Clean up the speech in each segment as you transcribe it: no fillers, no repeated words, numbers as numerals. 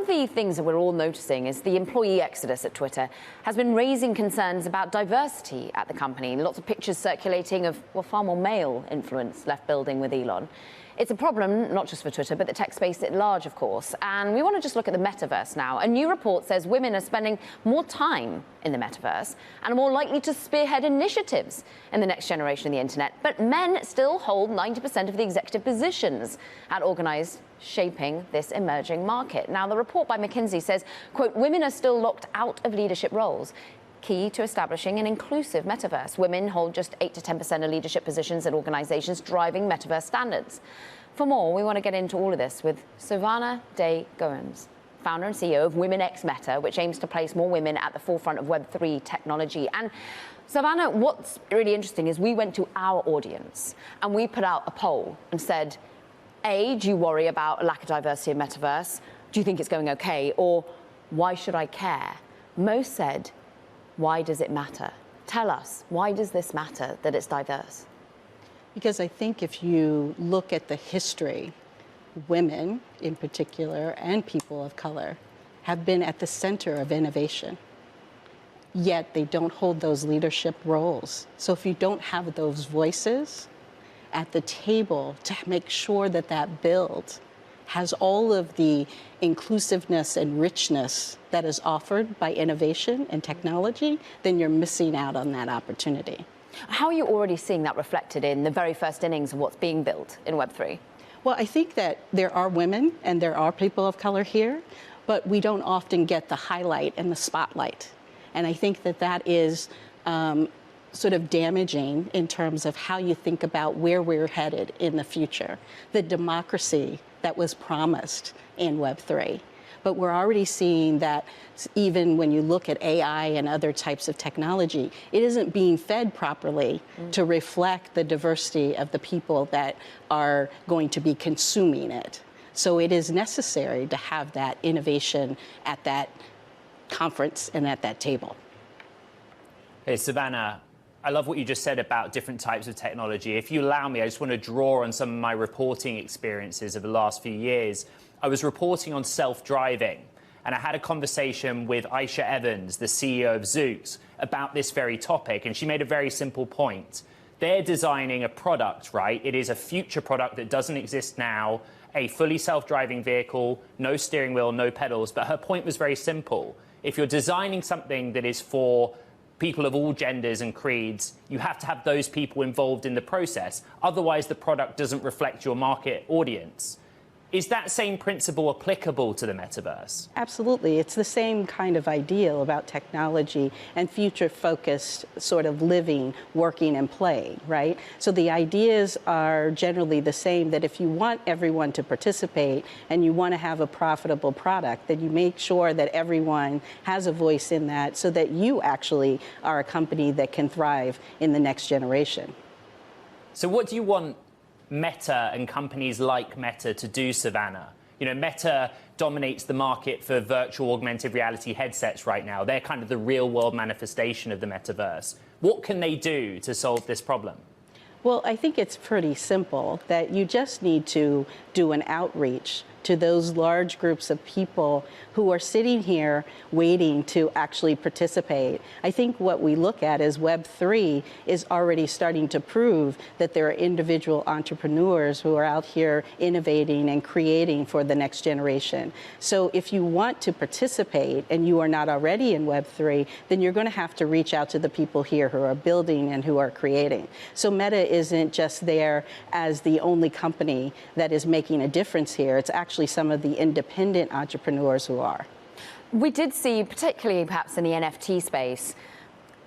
the things that we're all noticing is the employee exodus at Twitter has been raising concerns about diversity at the company. Lots of pictures circulating of, well, far more male influence left building with Elon. It's a problem, not just for Twitter, but the tech space at large, of course. And we want to just look at the Metaverse now. A new report says women are spending more time in the Metaverse and are more likely to spearhead initiatives in the next generation of the internet. But men still hold 90% of the executive positions at organized shaping this emerging market. Now, the report by McKinsey says, quote, women are still locked out of leadership roles. Key to establishing an inclusive metaverse. Women hold just 8 to 10% of leadership positions at organizations driving metaverse standards. For more, we want to get into all of this with SoVonna Day-Goins, founder and CEO of Women x Meta, which aims to place more women at the forefront of Web3 technology. And SoVonna, what's really interesting is we went to our audience and we put out a poll and said, A, do you worry about a lack of diversity in metaverse? Do you think it's going okay? Or why should I care? Most said, why does it matter? Tell us, why does this matter that it's diverse? Because I think if you look at the history, women in particular and people of color have been at the center of innovation, yet they don't hold those leadership roles. So if you don't have those voices at the table to make sure that that build has all of the inclusiveness and richness that is offered by innovation and technology, then you're missing out on that opportunity. How are you already seeing that reflected in the very first innings of what's being built in Web3? Well, I think that there are women and there are people of color here, but we don't often get the highlight and the spotlight. And I think that that is sort of damaging in terms of how you think about where we're headed in the future. The democracy that was promised in Web3. But we're already seeing that even when you look at AI and other types of technology, it isn't being fed properly to reflect the diversity of the people that are going to be consuming it. So it is necessary to have that innovation at that conference and at that table. Hey, SoVonna, I love what you just said about different types of technology. If you allow me, I just want to draw on some of my reporting experiences of the last few years. I was reporting on self-driving, and I had a conversation with Aisha Evans, the CEO of Zoox, about this very topic, and she made a very simple point. They're designing a product, right? It is a future product that doesn't exist now, a fully self-driving vehicle, no steering wheel, no pedals, but her point was very simple. If you're designing something that is for people of all genders and creeds, you have to have those people involved in the process. Otherwise, the product doesn't reflect your market audience. Is that same principle applicable to the metaverse? Absolutely. It's the same kind of ideal about technology and future-focused sort of living, working, and playing, right? So the ideas are generally the same, that if you want everyone to participate and you want to have a profitable product, then you make sure that everyone has a voice in that so that you actually are a company that can thrive in the next generation. So what do you want Meta and companies like Meta to do, SoVonna? You know, Meta dominates the market for virtual augmented reality headsets right now. They're kind of the real world manifestation of the metaverse. What can they do to solve this problem? Well, I think it's pretty simple, that you just need to do an outreach to those large groups of people who are sitting here waiting to actually participate. I think what we look at is Web3 is already starting to prove that there are individual entrepreneurs who are out here innovating and creating for the next generation. So if you want to participate and you are not already in Web3, then you're going to have to reach out to the people here who are building and who are creating. So Meta isn't just there as the only company that is making a difference here. It's actually some of the independent entrepreneurs who are. We did see, particularly perhaps in the NFT space,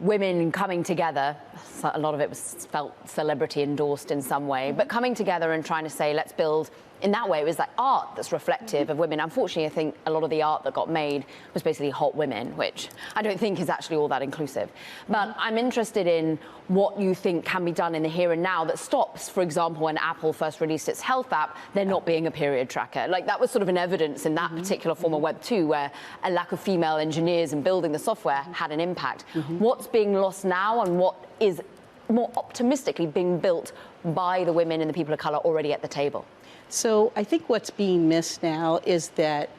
women coming together. A lot of it was felt celebrity endorsed in some way, but coming together and trying to say, let's build. In that way, it was like art that's reflective of women. Unfortunately, I think a lot of the art that got made was basically hot women, which I don't think is actually all that inclusive. But I'm interested in what you think can be done in the here and now that stops, for example, when Apple first released its health app, there not being a period tracker. Like, that was sort of an evidence in that particular form of Web 2, where a lack of female engineers in building the software had an impact. What's being lost now, and what is more optimistically being built by the women and the people of color already at the table? So I think what's being missed now is that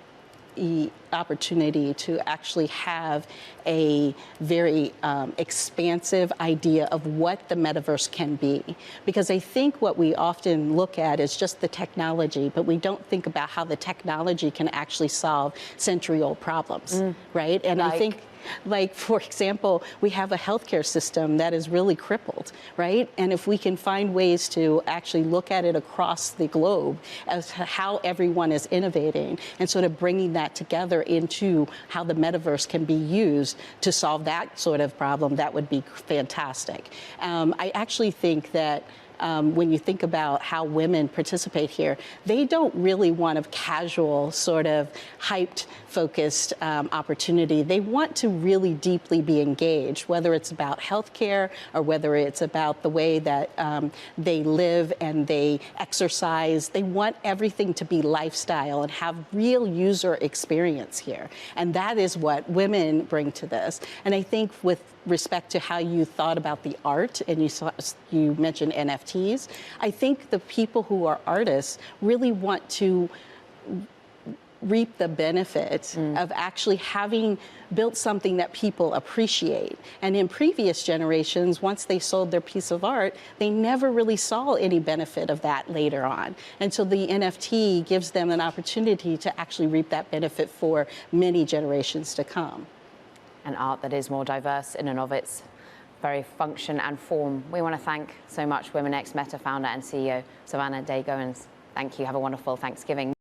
the opportunity to actually have a very expansive idea of what the metaverse can be. Because I think what we often look at is just the technology, but we don't think about how the technology can actually solve century-old problems, right? And I think, like, for example, we have a healthcare system that is really crippled, right? And if we can find ways to actually look at it across the globe as to how everyone is innovating and sort of bringing that together into how the metaverse can be used to solve that sort of problem, that would be fantastic. I actually think that when you think about how women participate here, they don't really want a casual, sort of hyped, focused opportunity. They want to really deeply be engaged, whether it's about healthcare or whether it's about the way that they live and they exercise. They want everything to be lifestyle and have real user experience here. And that is what women bring to this. And I think with respect to how you thought about the art, and you mentioned NFTs, I think the people who are artists really want to reap the benefit of actually having built something that people appreciate. And in previous generations, once they sold their piece of art, they never really saw any benefit of that later on. And so the NFT gives them an opportunity to actually reap that benefit for many generations to come. An art that is more diverse in and of its very function and form. We want to thank so much Women X Meta founder and CEO SoVonna Day-Goins. Thank you. Have a wonderful Thanksgiving.